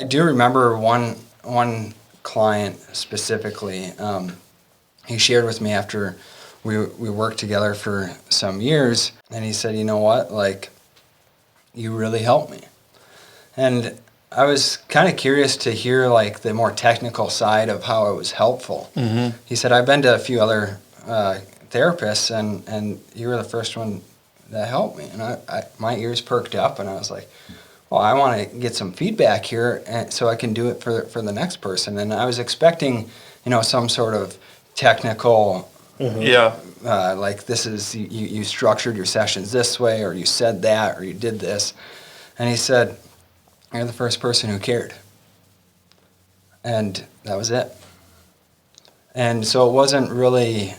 I do remember one client specifically. He shared with me after we worked together for some years, and he said, "You know what? Like, you really helped me." And I was kind of curious to hear like the more technical side of how it was helpful. Mm-hmm. He said, "I've been to a few other therapists, and you were the first one that helped me." And my ears perked up, and I was like, "Well, I want to get some feedback here, so I can do it for the next person." And I was expecting, some sort of technical, like this is you structured your sessions this way, or you said that, or you did this. And he said, "You're the first person who cared." And that was it. And so it wasn't really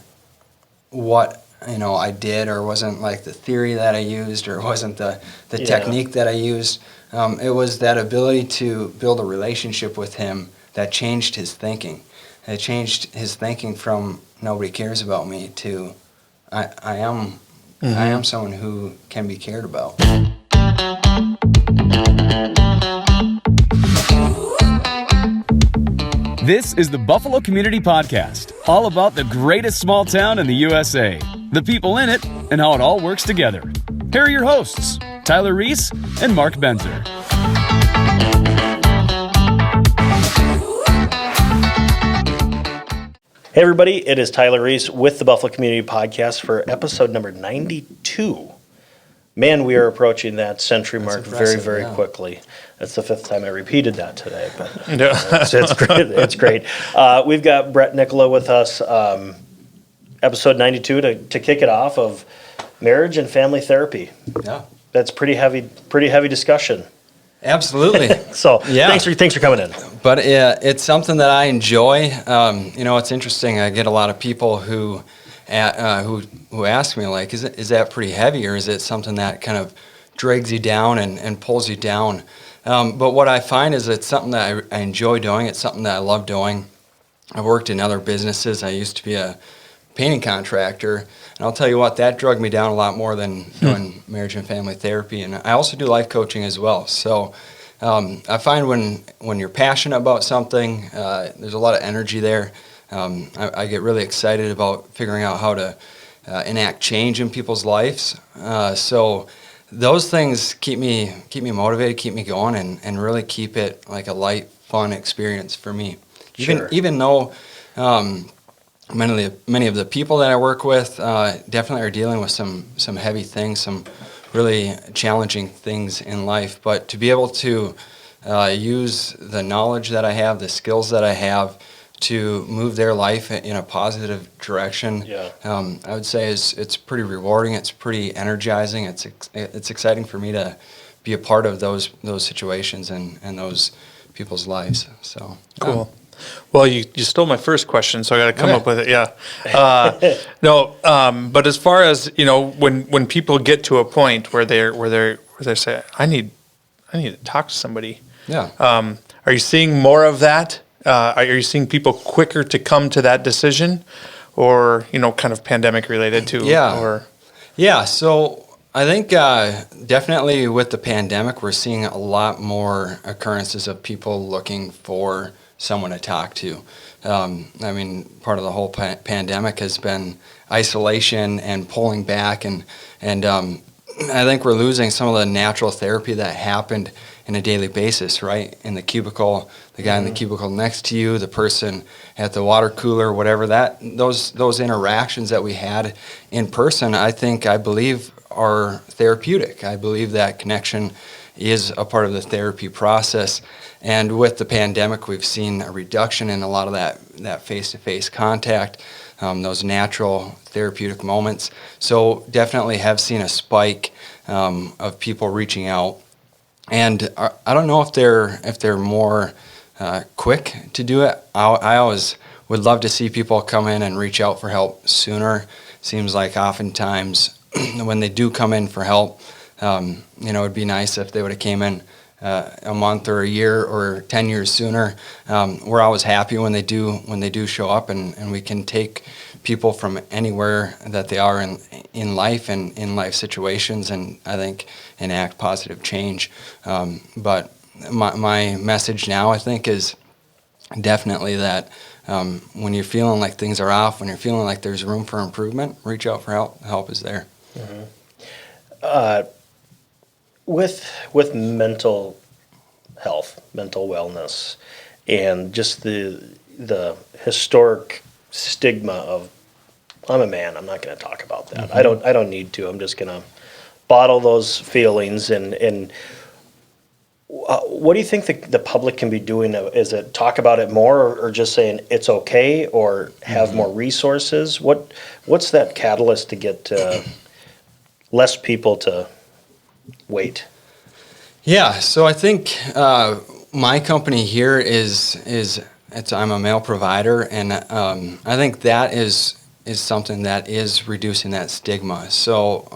what I did, or wasn't like the theory that I used, or wasn't the technique that I used. It was that ability to build a relationship with him that changed his thinking. It changed his thinking from nobody cares about me to I am someone who can be cared about. This is the Buffalo Community Podcast, all about the greatest small town in the USA, the people in it, and how it all works together. Here are your hosts, Tyler Reese and Mark Benzer. Hey everybody, it is Tyler Reese with the Buffalo Community Podcast for episode number 92. Man, we are approaching that century mark very, very quickly. That's the fifth time I repeated that today, but it's great. It's great. We've got Brett Nikula with us, episode 92 to kick it off of marriage and family therapy. Yeah, that's pretty heavy discussion. Absolutely. So yeah. Thanks for coming in. But it's something that I enjoy. It's interesting. I get a lot of people who ask me, like, is that pretty heavy, or is it something that kind of drags you down and pulls you down? But what I find is it's something that I enjoy doing. It's something that I love doing. I've worked in other businesses. I used to be a painting contractor, and I'll tell you what, that drug me down a lot more than doing marriage and family therapy. And I also do life coaching as well. So I find when you're passionate about something, there's a lot of energy there. I get really excited about figuring out how to enact change in people's lives. So those things keep me motivated, keep me going, and really keep it like a light, fun experience for me. Sure. Even though many of the people that I work with definitely are dealing with some heavy things, some really challenging things in life. But to be able to use the knowledge that I have, the skills that I have, to move their life in a positive direction, I would say it's pretty rewarding. It's pretty energizing. It's exciting for me to be a part of those situations and those people's lives. So cool. Well, you stole my first question, so I got to come up with it. Yeah. But as far as when people get to a point where they say, I need to talk to somebody. Yeah. Are you seeing more of that? Are you seeing people quicker to come to that decision, or kind of pandemic related to? Yeah. So I think definitely with the pandemic, we're seeing a lot more occurrences of people looking for someone to talk to. Part of the whole pandemic has been isolation and pulling back, and I think we're losing some of the natural therapy that happened in a daily basis, right? In the cubicle, the guy in the cubicle next to you, the person at the water cooler, whatever those interactions that we had in person, I believe are therapeutic. I believe that connection is a part of the therapy process. And with the pandemic, we've seen a reduction in a lot of that face-to-face contact, those natural therapeutic moments. So definitely have seen a spike of people reaching out. And I don't know if they're more quick to do it. I always would love to see people come in and reach out for help sooner. Seems like oftentimes when they do come in for help, it'd be nice if they would have came in a month or a year or 10 years sooner. We're always happy when they do show up, and we can take people from anywhere that they are in life and in life situations, and I think enact positive change. But my message now, I think, is definitely that when you're feeling like things are off, when you're feeling like there's room for improvement, reach out for help. Help is there. With mental health, mental wellness, and just the historic stigma of I'm a man, I'm not going to talk about that. I don't need to. I'm just going to bottle those feelings and what do you think the public can be doing? Is it talk about it more, or just saying it's okay, or have more resources? What's that catalyst to get less people to wait? Yeah, so I think my company here I'm a mail provider, and I think that is something that is reducing that stigma. So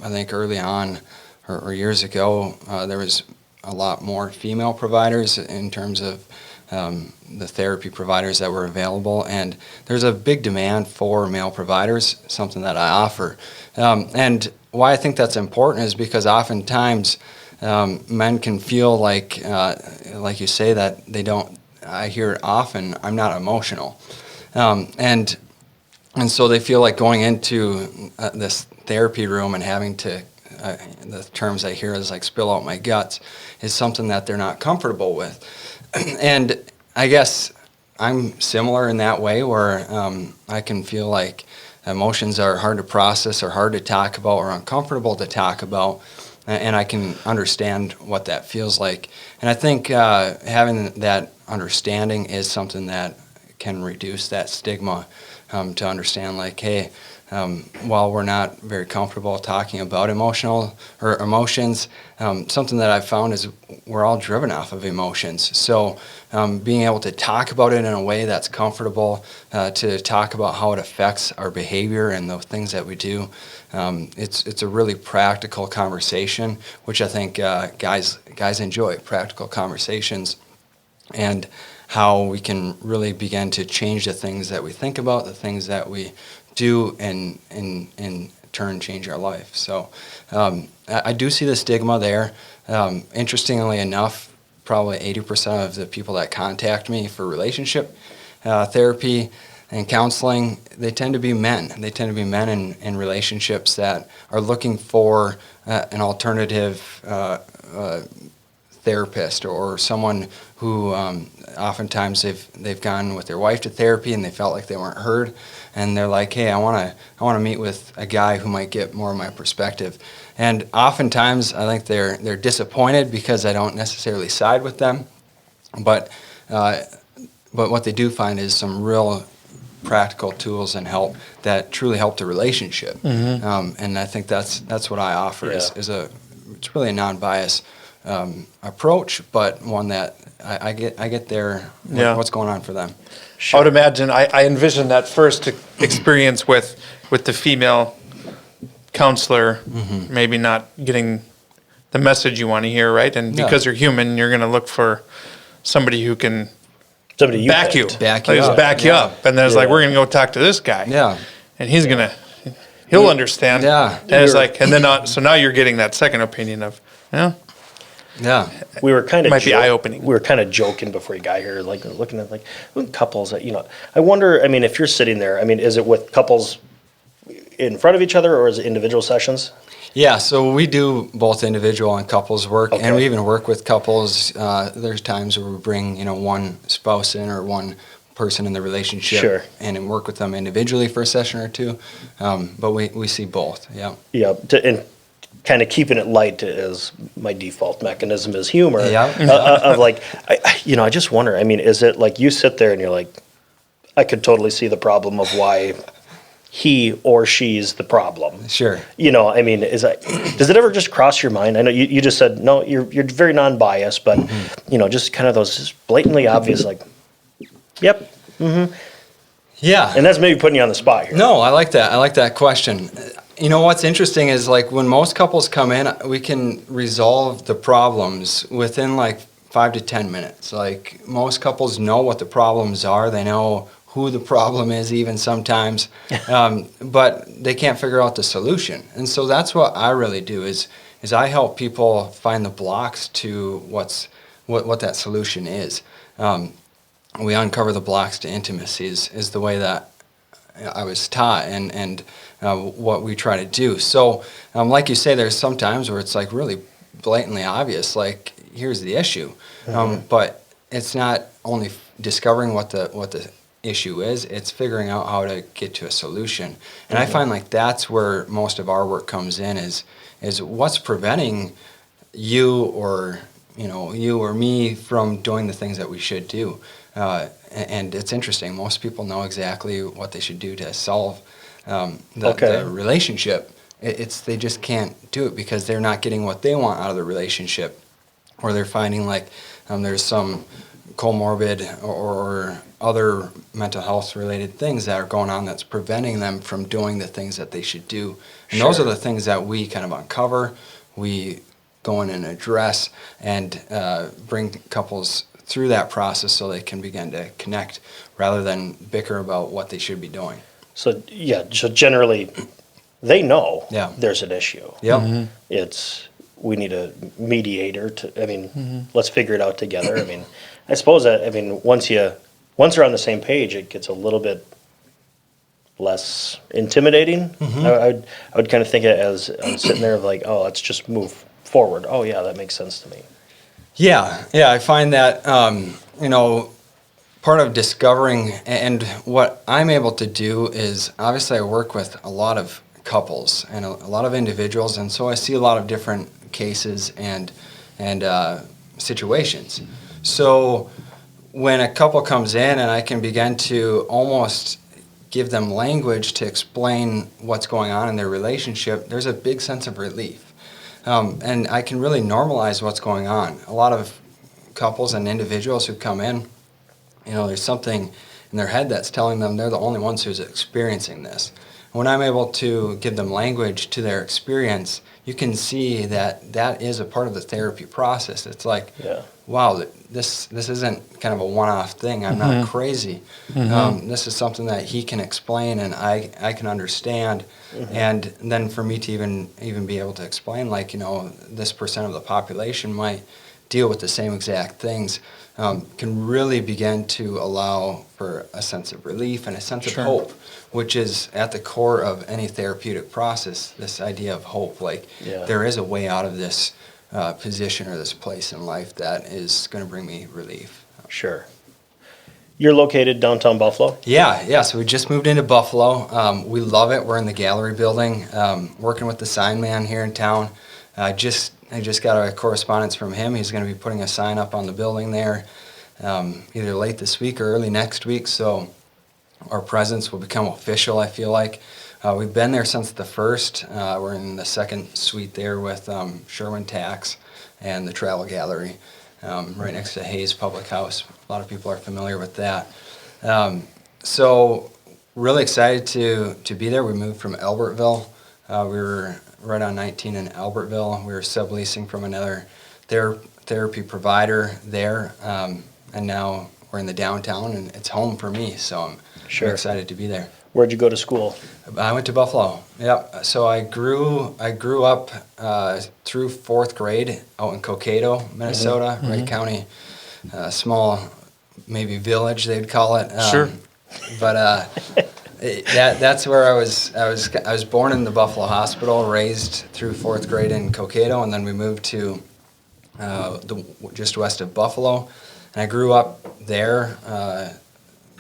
I think early on or years ago there was a lot more female providers in terms of the therapy providers that were available, and there's a big demand for male providers, something that I offer. And why I think that's important is because oftentimes men can feel like you say, that they don't. I hear it often, I'm not emotional, and so they feel like going into this therapy room and having to the terms I hear is like spill out my guts, is something that they're not comfortable with. And I guess I'm similar in that way, where I can feel like emotions are hard to process or hard to talk about or uncomfortable to talk about, and I can understand what that feels like. And I think having that understanding is something that can reduce that stigma, to understand like, hey, while we're not very comfortable talking about emotions, something that I've found is we're all driven off of emotions. So being able to talk about it in a way that's comfortable, to talk about how it affects our behavior and the things that we do, it's a really practical conversation, which I think guys enjoy, practical conversations, and how we can really begin to change the things that we think about, the things that we do, and in turn change our life. So I do see the stigma there. Interestingly enough, probably 80% of the people that contact me for relationship therapy and counseling, they tend to be men. They tend to be men in relationships that are looking for an alternative therapist, or someone who oftentimes they've gone with their wife to therapy and they felt like they weren't heard, and they're like, hey, I want to meet with a guy who might get more of my perspective. And oftentimes I think they're disappointed because I don't necessarily side with them, but what they do find is some real practical tools and help that truly help the relationship. And I think that's what I offer. Yeah. It's really a non-biased approach, but one that I get there, what's going on for them. I would imagine, I envision that first experience with the female counselor, maybe not getting the message you want to hear, right? And because you're human, you're going to look for somebody who can back you up. And then it's like, we're going to go talk to this guy. Yeah. And he'll understand. Yeah. And it's like, and then, so now you're getting that second opinion of, Yeah. We were kind of might be eye-opening. We were kind of joking before you got here, like looking at couples that, I wonder, I mean, if you're sitting there, I mean, is it with couples in front of each other, or is it individual sessions? Yeah, so we do both individual and couples work, Okay. and we even work with couples. There's times where we bring, one spouse in or one person in the relationship, Sure. and work with them individually for a session or two. But we see both. Yeah. Yeah, and kind of keeping it light is my default mechanism is humor. Yeah. Of like, I just wonder. I mean, is it like you sit there and you're like, I could totally see the problem of why he or she's the problem. Sure. I mean, does it ever just cross your mind? I know you just said no. You're very non-biased, but just kind of those just blatantly obvious, like, yep, Yeah. and that's maybe putting you on the spot here. No, I like that. I like that question. What's interesting is, like, when most couples come in, we can resolve the problems within like 5 to 10 minutes. Like, most couples know what the problems are. They know who the problem is, even sometimes, but they can't figure out the solution. And so that's what I really do is I help people find the blocks to what's what that solution is. We uncover the blocks to intimacy is the way that I was taught, and what we try to do. So, like you say, there's some times where it's like really blatantly obvious, like here's the issue, but it's not only discovering what the issue is, it's figuring out how to get to a solution. And I find like that's where most of our work comes in is what's preventing you or me from doing the things that we should do. And it's interesting. Most people know exactly what they should do to solve the relationship. It's they just can't do it because they're not getting what they want out of the relationship, or they're finding like there's some comorbid or other mental health related things that are going on that's preventing them from doing the things that they should do. And those are the things that we kind of uncover, we go in and address, and bring couples through that process so they can begin to connect rather than bicker about what they should be doing. So generally they know there's an issue. Yep. It's we need a mediator let's figure it out together. I suppose that once they're on the same page, it gets a little bit less intimidating. I would kind of think it as I'm sitting there like, oh, let's just move forward. Oh yeah, that makes sense to me. Yeah, I find that part of discovering, and what I'm able to do is obviously I work with a lot of couples and a lot of individuals, and so I see a lot of different cases and situations. So when a couple comes in and I can begin to almost give them language to explain what's going on in their relationship, there's a big sense of relief. And I can really normalize what's going on. A lot of couples and individuals who come in, there's something in their head that's telling them they're the only ones who's experiencing this. When I'm able to give them language to their experience, you can see that is a part of the therapy process. It's like, wow, this isn't kind of a one-off thing. I'm not crazy. This is something that he can explain and I can understand. And then for me to even be able to explain, like, this percent of the population might deal with the same exact things, can really begin to allow for a sense of relief and a sense of hope, which is at the core of any therapeutic process, this idea of hope. Like, there is a way out of this position or this place in life that is going to bring me relief. Sure. You're located downtown Buffalo? Yeah. So we just moved into Buffalo. We love it. We're in the gallery building, working with the sign man here in town. I just got a correspondence from him. He's going to be putting a sign up on the building there either late this week or early next week. So our presence will become official, I feel like. We've been there since the first. We're in the second suite there with Sherwin Tax and the Travel Gallery, right next to Hayes Public House. A lot of people are familiar with that. So really excited to be there. We moved from Albertville. We were right on 19 in Albertville. We were subleasing from another therapy provider there, and now we're in the downtown, and it's home for me, so I'm very excited to be there. Where'd you go to school? I went to Buffalo. Yep. So I grew up through fourth grade out in Cokato, Minnesota, Wright County, small maybe village they'd call it. But that's where I was. I was born in the Buffalo Hospital, raised through fourth grade in Cokato, and then we moved to just west of Buffalo. And I grew up there.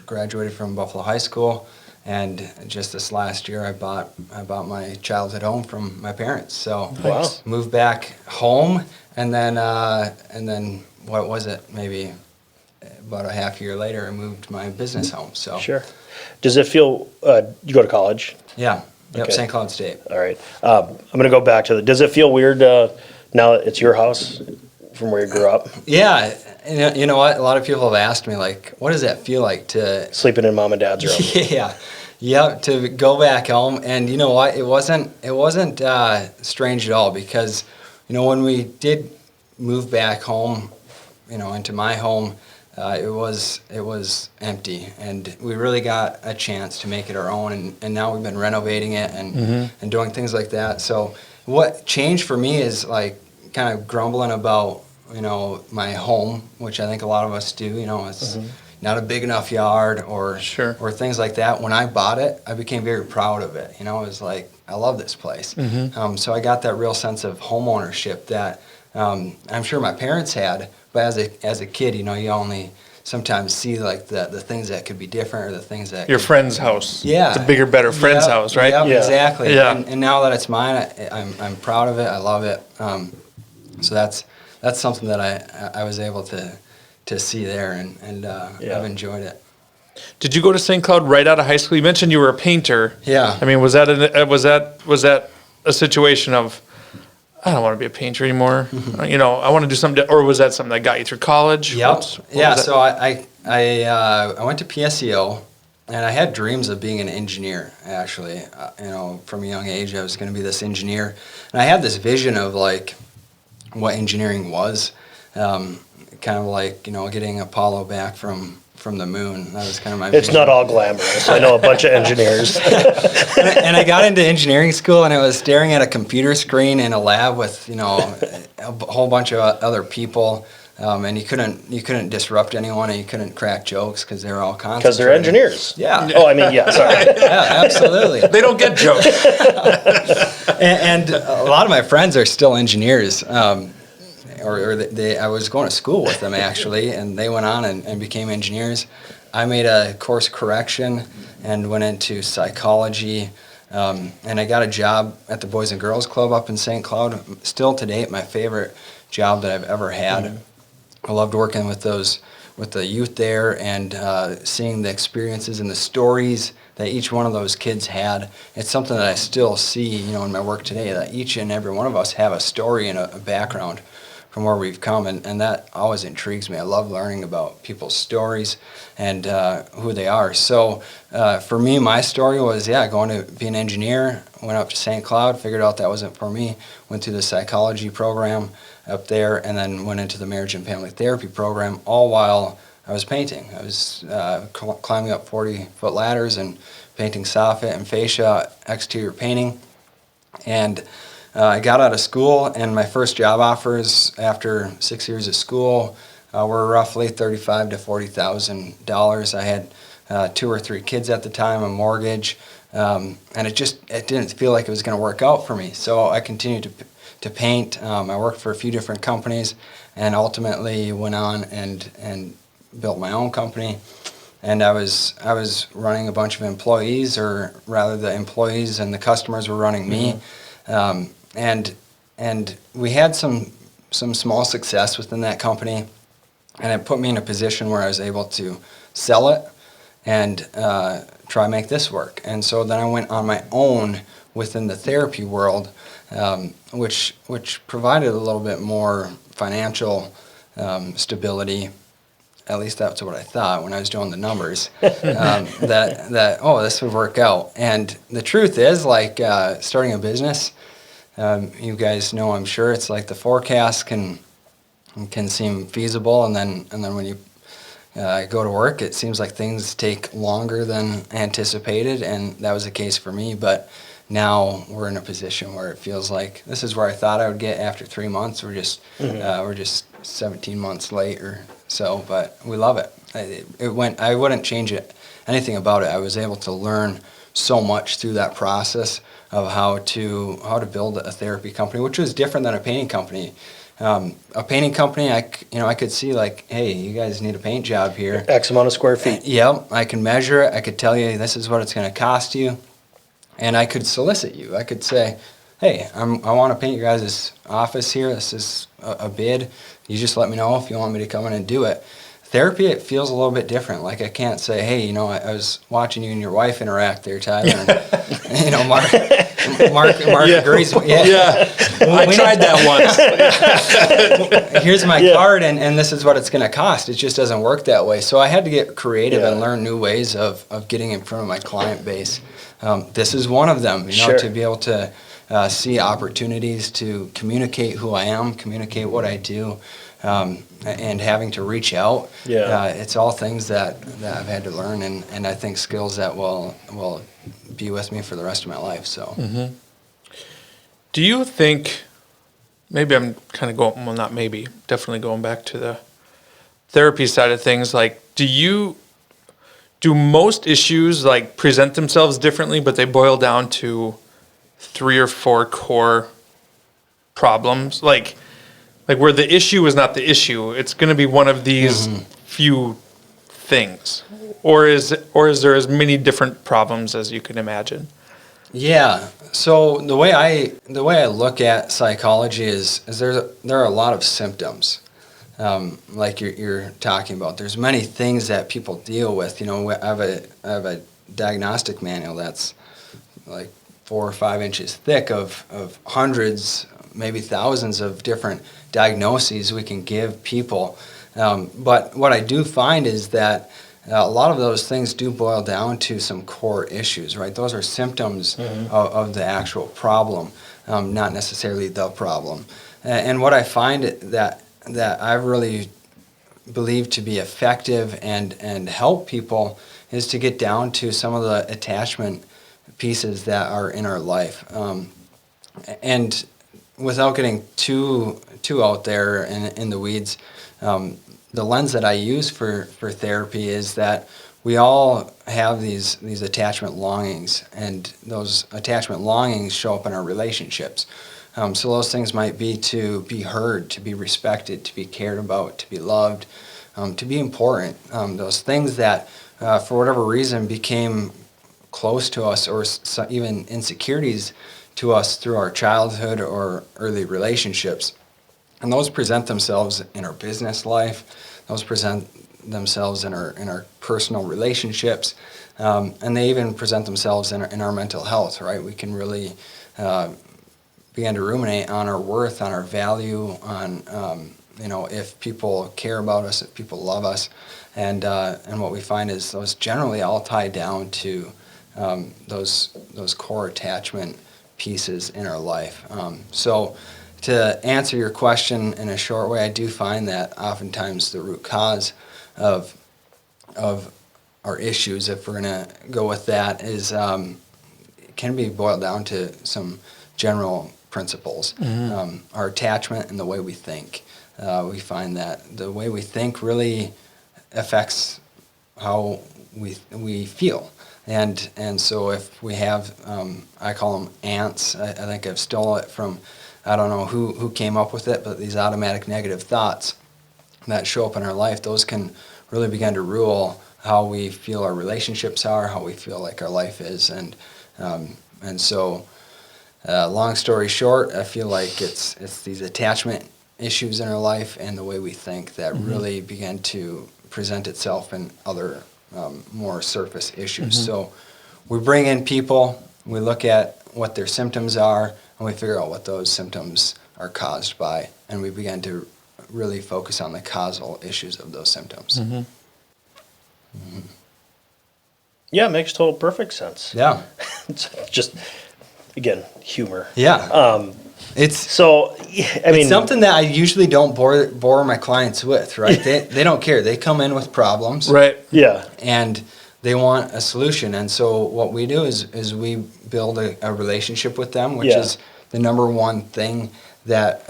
Graduated from Buffalo High School. And just this last year, I bought my childhood home from my parents. So moved back home, and then what was it? Maybe about a half year later, I moved my business home. So Does it feel? You go to college? Yeah. Yep. Okay. St. Cloud State. All right. I'm going to go back to does it feel weird now that it's your house from where you grew up? Yeah. You know what? A lot of people have asked me, like, what does that feel like to sleeping in mom and dad's room? To go back home. And you know what? It wasn't strange at all, because when we did move back home, into my home, it was empty, and we really got a chance to make it our own. And now we've been renovating it and doing things like that. So what changed for me is like kind of grumbling about my home, which I think a lot of us do. It's not a big enough yard or things like that. When I bought it, I became very proud of it. It was like, I love this place. So I got that real sense of home ownership that I'm sure my parents had, but as a kid, you only sometimes see like the things that could be different or the things that Your friend's house. Yeah. The bigger, better friend's house, right? Yep, exactly. Yeah. And now that it's mine, I'm proud of it. I love it. So that's something that I was able to see there, and I've enjoyed it. Did you go to St. Cloud right out of high school? You mentioned you were a painter. Yeah. I mean, was that a situation of, I don't want to be a painter anymore. I want to do something, or was that something that got you through college? Yep. So I went to PSEO, and I had dreams of being an engineer. Actually, from a young age, I was going to be this engineer, and I had this vision of like what engineering was, kind of like getting Apollo back from the moon. That was kind of my It's vision. not all glamorous. I know a bunch of engineers. And I got into engineering school, and it was staring at a computer screen in a lab with a whole bunch of other people, and you couldn't disrupt anyone, and you couldn't crack jokes because they were all concentrated. Because they're engineers. Yeah. Oh, I mean, yeah, sorry. Yeah, absolutely. They don't get jokes. And a lot of my friends are still engineers. I was going to school with them actually, and they went on and became engineers. I made a course correction and went into psychology, and I got a job at the Boys and Girls Club up in St. Cloud. Still to date, my favorite job that I've ever had. I loved working with the youth there and seeing the experiences and the stories that each one of those kids had. It's something that I still see, in my work today, that each and every one of us have a story and a background from where we've come, and that always intrigues me. I love learning about people's stories and who they are. So for me, my story was, going to be an engineer. Went up to St. Cloud, figured out that wasn't for me, went through the psychology program up there, and then went into the marriage and family therapy program, all while I was painting. I was climbing up 40-foot ladders and painting soffit and fascia exterior painting. And I got out of school, and my first job offers after 6 years of school were roughly $35,000 to $40,000. I had 2 or 3 kids at the time, a mortgage, and it didn't feel like it was going to work out for me. So I continued to paint. I worked for a few different companies, and ultimately went on and built my own company. And I was running a bunch of employees, or rather, the employees and the customers were running me. And we had some small success within that company, and it put me in a position where I was able to sell it and try to make this work. And so then I went on my own within the therapy world, which provided a little bit more financial stability. At least that's what I thought when I was doing the numbers, that this would work out. And the truth is, like starting a business, you guys know, I'm sure, it's like the forecast can seem feasible, and then when you go to work, it seems like things take longer than anticipated, and that was the case for me. But now we're in a position where it feels like this is where I thought I would get after 3 months. We're just 17 months late or so, but we love it. I wouldn't change anything about it. I was able to learn so much through that process of how to build a therapy company, which was different than a painting company. A painting company, I could see like, hey, you guys need a paint job here. X amount of square feet. Yep, I can measure it. I could tell you this is what it's going to cost you, and I could solicit you. I could say, hey, I want to paint your guys' office here. This is a bid. You just let me know if you want me to come in and do it. Therapy, it feels a little bit different. Like I can't say, hey, I was watching you and your wife interact there, Tyler. And, Mark agrees. Yeah. I tried that once. Here's my card, and this is what it's going to cost. It just doesn't work that way. So I had to get creative and learn new ways of getting in front of my client base. This is one of them, to be able to see opportunities to communicate who I am, communicate what I do, and having to reach out. It's all things that I've had to learn, and I think skills that will be with me for the rest of my life. So, Do you think maybe I'm kind of going, well, not maybe, definitely going back to the therapy side of things. Like, do most issues like present themselves differently, but they boil down to 3 or 4 core problems? Like where the issue is not the issue, it's going to be one of these few things, or is there as many different problems as you can imagine? Yeah. So the way I look at psychology is there are a lot of symptoms, like you're talking about. There's many things that people deal with. You know, I have a diagnostic manual that's like 4 or 5 inches thick of hundreds, maybe thousands of different diagnoses we can give people. But what I do find is that a lot of those things do boil down to some core issues, right? Those are symptoms of the actual problem, not necessarily the problem. And what I find that I really believe to be effective and help people is to get down to some of the attachment pieces that are in our life. And without getting too out there in the weeds, the lens that I use for therapy is that we all have these attachment longings, and those attachment longings show up in our relationships. So those things might be to be heard, to be respected, to be cared about, to be loved, to be important. Those things that, for whatever reason, became close to us, or even insecurities to us through our childhood or early relationships. And those present themselves in our business life. Those present themselves in our personal relationships, and they even present themselves in our mental health. Right? We can really begin to ruminate on our worth, on our value, on if people care about us, if people love us, and what we find is those generally all tie down to those core attachment pieces in our life. So to answer your question in a short way, I do find that oftentimes the root cause of our issues, if we're going to go with that, is can be boiled down to some general principles. Our attachment and the way we think. We find that the way we think really affects how we feel. And so if we have, I call them ants. I think I've stolen it from, I don't know who came up with it, but these automatic negative thoughts that show up in our life, those can really begin to rule how we feel our relationships are, how we feel like our life is. And so, long story short, I feel like it's these attachment issues in our life and the way we think that really begin to present itself in other more surface issues. So we bring in people, we look at what their symptoms are, and we figure out what those symptoms are caused by, and we begin to really focus on the causal issues of those symptoms. Yeah, it makes total perfect sense. Yeah. It's just, again, humor. Yeah. It's something that I usually don't bore my clients with, right? They don't care. They come in with problems. Right. Yeah. And they want a solution. And so what we do is we build a relationship with them, which is the number one thing that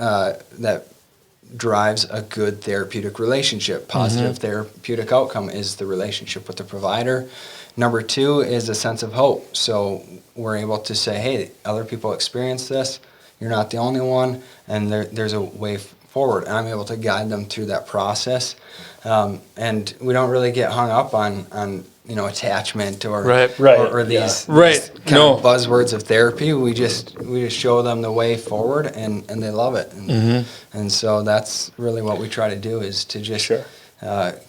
drives a good therapeutic relationship. Positive therapeutic outcome is the relationship with the provider. Number 2 is a sense of hope. So we're able to say, hey, other people experience this. You're not the only one, and there's a way forward. And I'm able to guide them through that process. And we don't really get hung up on attachment or these kind of buzzwords of therapy. We just show them the way forward, and they love it. And so that's really what we try to do, is to just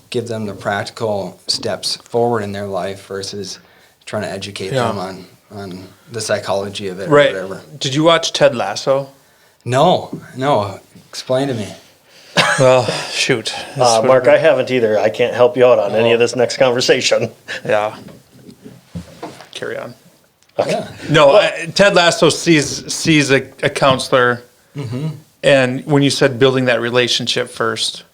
give them the practical steps forward in their life versus trying to educate them on the psychology of it or whatever. Did you watch Ted Lasso? No. Explain to me. Well, shoot. Mark, I haven't either. I can't help you out on any of this next conversation. Yeah. Carry on. Okay. Yeah. No, Ted Lasso sees a counselor, and when you said building that relationship first,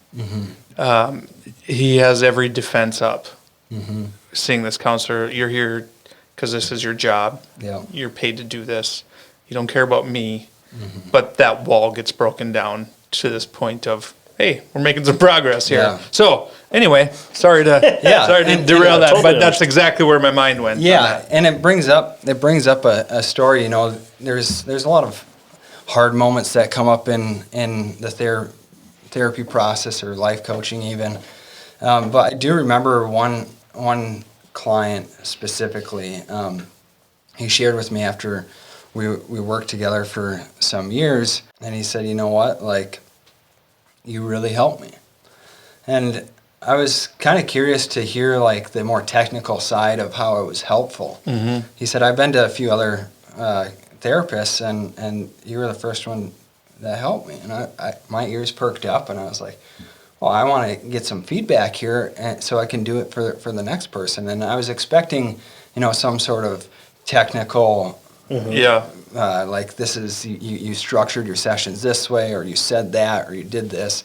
he has every defense up. Seeing this counselor, you're here because this is your job. Yeah. You're paid to do this. You don't care about me. but that wall gets broken down to this point of, hey, we're making some progress here. Yeah. So anyway, sorry to and- derail that, totally but that's understand. exactly where my mind went. on Yeah, that. and it brings up a story. You know, there's a lot of hard moments that come up in the therapy process or life coaching even. But I do remember one client specifically. He shared with me after we worked together for some years, and he said, "You know what? Like, you really helped me." And I was kind of curious to hear like the more technical side of how it was helpful. He said, "I've been to a few other therapists, and you were the first one that helped me." And my ears perked up, and I was like, "Well, I want to get some feedback here, so I can do it for the next person." And I was expecting, some sort of technical. Yeah. Like this is you structured your sessions this way, or you said that, or you did this.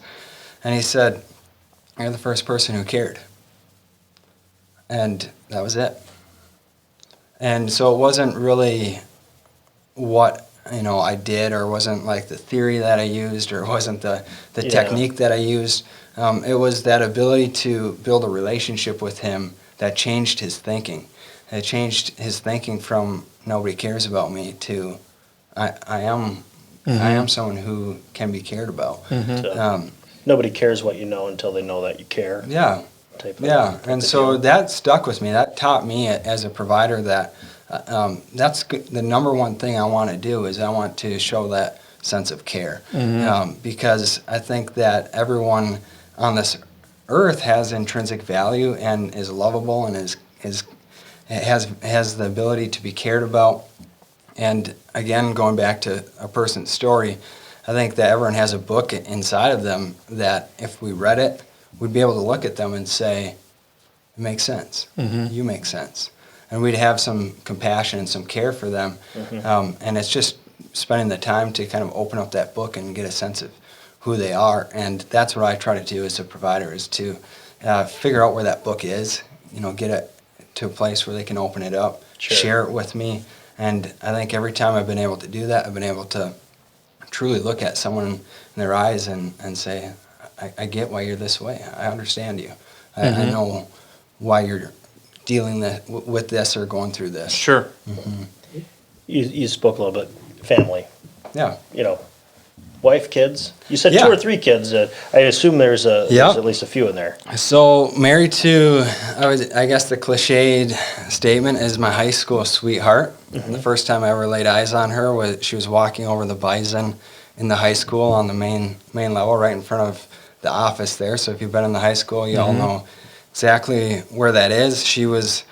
And he said, "You're the first person who cared." And that was it. And so it wasn't really what I did, or wasn't like the theory that I used, or wasn't the technique that I used. It was that ability to build a relationship with him that changed his thinking. It changed his thinking from nobody cares about me to I am someone who can be cared about. Nobody cares what you know until they know that you care. Yeah, Type yeah, of and so deal. that stuck with me. That taught me as a provider that that's the number one thing I want to do is I want to show that sense of care, because I think that everyone on this earth has intrinsic value and is lovable and has the ability to be cared about. And again, going back to a person's story, I think that everyone has a book inside of them that if we read it, we'd be able to look at them and say, "It makes sense. You make sense." And we'd have some compassion and some care for them. And it's just spending the time to kind of open up that book and get a sense of who they are. And that's what I try to do as a provider, is to figure out where that book is, get it to a place where they can open it up, share it with me. And I think every time I've been able to do that, I've been able to truly look at someone in their eyes and say, I get why you're this way. I understand you. I know why you're dealing with this or going through this. Sure. You spoke a little bit family. Yeah. Wife, kids. You said Yeah. 2 or 3 kids. I assume there's at least a few in there. So married to, I guess the cliched statement is my high school sweetheart. The first time I ever laid eyes on her was she was walking over the bison in the high school on the main level, right in front of the office there. So if you've been in the high school, you all know exactly where that is. She was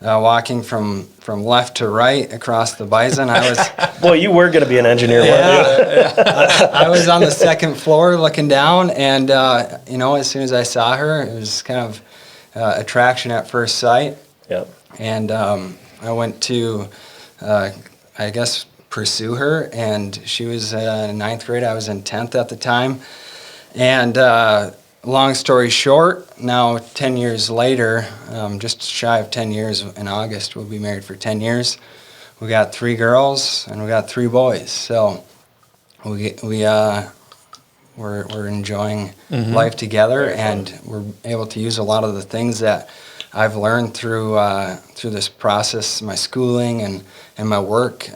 walking from left to right across the bison. I was Boy, you were going to be an engineer, weren't you? I was on the second floor looking down, and as soon as I saw her, it was kind of attraction at first sight. Yep. And I went to, I guess, pursue her, and she was in 9th grade. I was in 10th at the time. And long story short, now 10 years later, just shy of 10 years in August, we'll be married for 10 years. We got 3 girls and we got 3 boys. So we're enjoying life together, and we're able to use a lot of the things that I've learned through this process, my schooling and my work.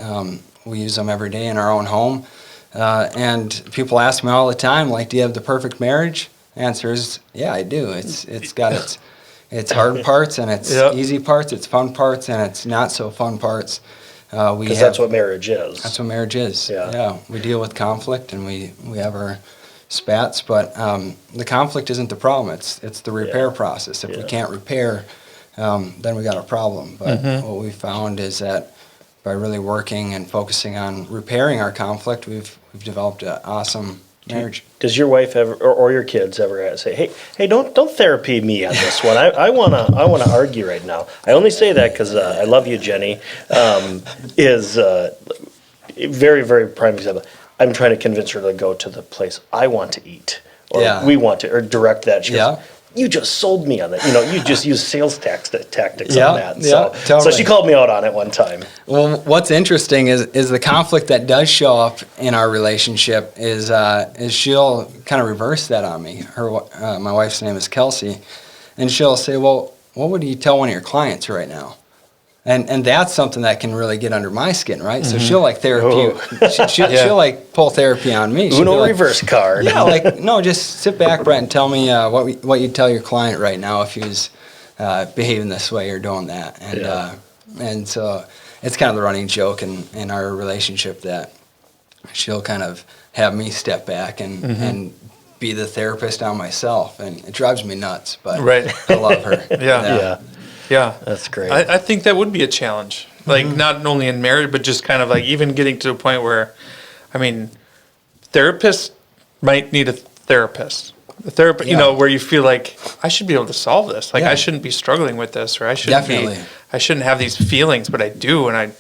We use them every day in our own home. And people ask me all the time, like, do you have the perfect marriage? The answer is, yeah, I do. It's got its hard parts and its easy parts, its fun parts and its not so fun parts. Because that's what marriage is. That's what marriage is. Yeah. We deal with conflict and we have our spats, but the conflict isn't the problem. It's the repair process. If we can't repair, then we got a problem. But what we found is that by really working and focusing on repairing our conflict, we've developed an awesome marriage. Does your wife ever, or your kids ever say, "Hey, don't therapy me on this one. I wanna argue right now." I only say that because I love you, Jenny. Is very, very prime example. I'm trying to convince her to go to the place I want to eat, or we want to, or direct that. She goes, you just sold me on that. You just used sales tactics Yeah, on that. yeah, So totally. she called me out on it one time. Well, what's interesting is the conflict that does show up in our relationship is she'll kind of reverse that on me. My wife's name is Kelsey, and she'll say, "Well, what would you tell one of your clients right now?" And that's something that can really get under my skin, right? So she'll like therapy. She'll like pull therapy on me. She'll be Uno like, reverse card. yeah, like no, just sit back, Brett, and tell me what you'd tell your client right now if he was behaving this way or doing that. And so it's kind of the running joke in our relationship that she'll kind of have me step back and be the therapist on myself, and it drives me nuts. But Right. I love her. Yeah. That's great. I think that would be a challenge. Like not only in marriage, but just kind of like even getting to a point where, I mean, therapists might need a therapist. A therapist, where you feel like I should be able to solve this. Like I shouldn't be struggling with this, or I shouldn't have these feelings, but I do, and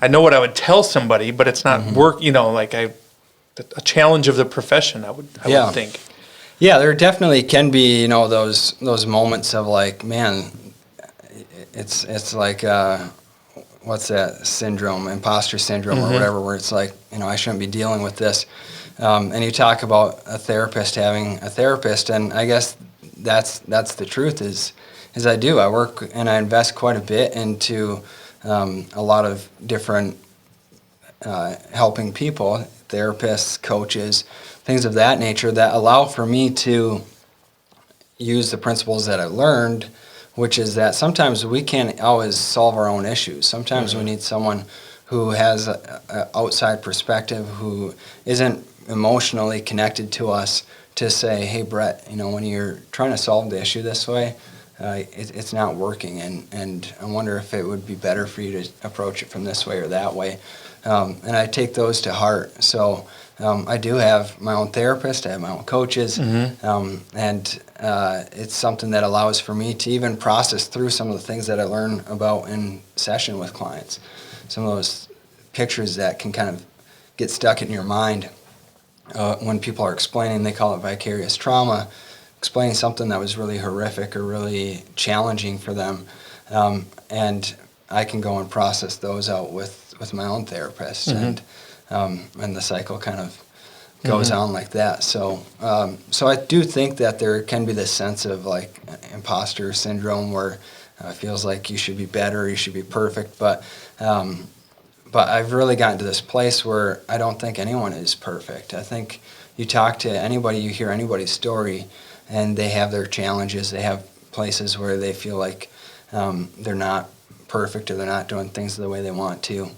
I know what I would tell somebody, but it's not work. A challenge of the profession. I would think. Yeah, there definitely can be, those moments of like, man, it's like what's that syndrome, imposter syndrome or whatever, where it's like, I shouldn't be dealing with this. And you talk about a therapist having a therapist, and I guess that's the truth is I do. I work and I invest quite a bit into a lot of different helping people, therapists, coaches, things of that nature that allow for me to use the principles that I learned, which is that sometimes we can't always solve our own issues. Sometimes we need someone who has an outside perspective, who isn't emotionally connected to us, to say, hey, Brett, when you're trying to solve the issue this way, it's not working, and I wonder if it would be better for you to approach it from this way or that way. And I take those to heart. So I do have my own therapist, I have my own coaches, and it's something that allows for me to even process through some of the things that I learn about in session with clients. Some of those pictures that can kind of get stuck in your mind when people are explaining, they call it vicarious trauma, explaining something that was really horrific or really challenging for them. And I can go and process those out with my own therapist, and the cycle kind of goes on like that. So I do think that there can be this sense of like imposter syndrome where it feels like you should be better, you should be perfect, but I've really gotten to this place where I don't think anyone is perfect. I think you talk to anybody, you hear anybody's story, and they have their challenges. They have places where they feel like they're not perfect or they're not doing things the way they want to,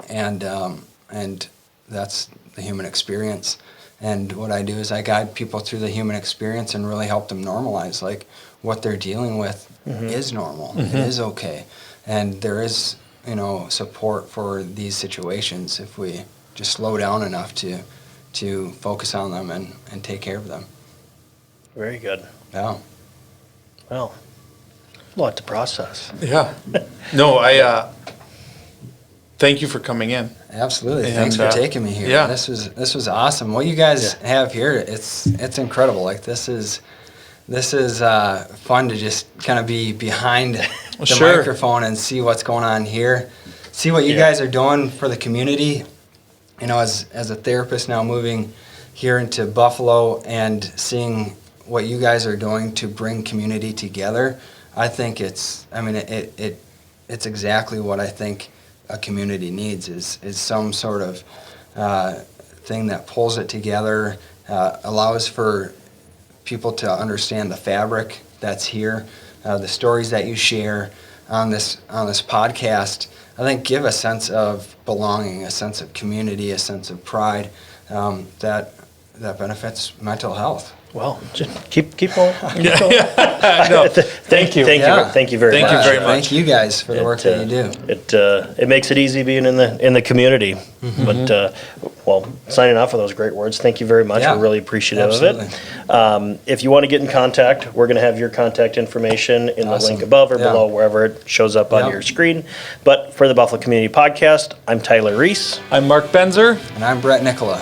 and that's the human experience. And what I do is I guide people through the human experience and really help them normalize, like, what they're dealing with is normal. It is okay, and there is support for these situations if we just slow down enough to focus on them and take care of them. Very good. Yeah. Well, a lot to process. Yeah. No, I thank you for coming in. Absolutely. And, Thanks for taking me here. yeah. This was awesome. What you guys have here, it's incredible. Like this is fun to just kind of be behind the Sure. microphone and see what's going on here. See what you guys are doing for the community. As a therapist now moving here into Buffalo and seeing what you guys are doing to bring community together, I think it's exactly what I think a community needs is some sort of thing that pulls it together, allows for people to understand the fabric that's here, the stories that you share on this podcast. I think give a sense of belonging, a sense of community, a sense of pride that benefits mental health. Well, just keep going. No, thank you. Thank you very much. Thank you very much. Thank you guys for the work that you do. It makes it easy being in the community. But signing off with those great words. Thank you very much. Yeah, We're really appreciative absolutely. of it. If you want to get in contact, we're going to have your contact information in the Awesome. link above or Yeah. below, wherever it shows up on Yeah. your screen. But for the Buffalo Community Podcast, I'm Tyler Reese. I'm Mark Benzer. And I'm Brett Nikula.